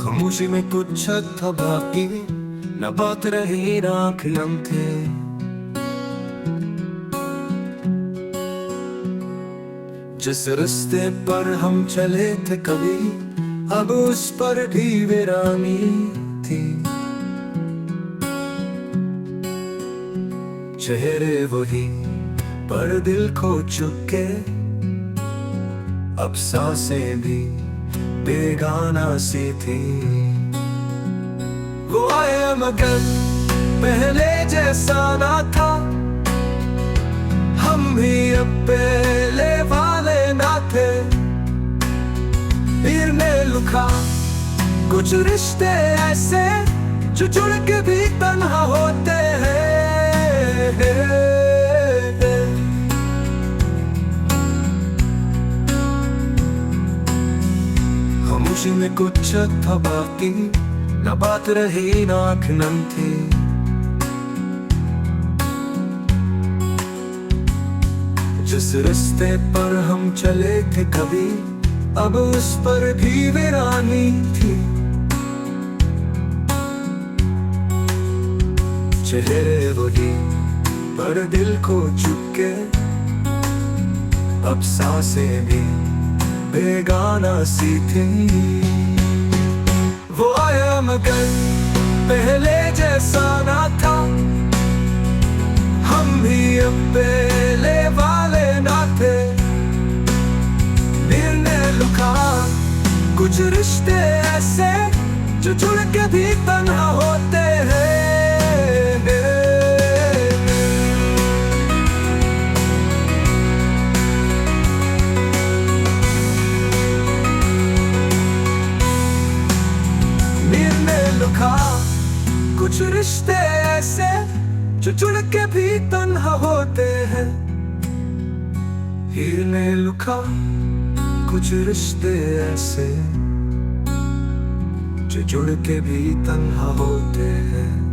खामोशी में कुछ था बाकी, न बात रही ना आँख नम थे। जिस रास्ते पर हम चले थे कभी, अब उस पर भी वीरानी थी। चेहरे वही पर दिल खो चुके, अब सांसें भी बेगाना सी थी। वो आया मगर पहले जैसा ना था, हम भी अब पहले वाले ना थे। पीर ने लिखा कुछ रिश्ते ऐसे जो जुड़ के भी तन्हा होते हैं। खामोशी में कुछ था बाकी, न बात रही ना आँख नम थी। जिस रास्ते पर हम चले थे कभी, अब उस पर भी वीरानी थी। चेहरे वही पर दिल खो चुके, अब सांसें भी बेगाना सी थी। वो आया मगर पहले जैसा ना था, हम भी अब पहले वाले ना थे। पीर ने लिखा कुछ रिश्ते ऐसे जो जुड़ के भी तन्हा होते हैं। पीर ने लिखा कुछ रिश्ते ऐसे जो जुड़ के भी तन्हा होते हैं। पीर ने लिखा कुछ रिश्ते ऐसे जो जुड़ के भी तन्हा होते हैं।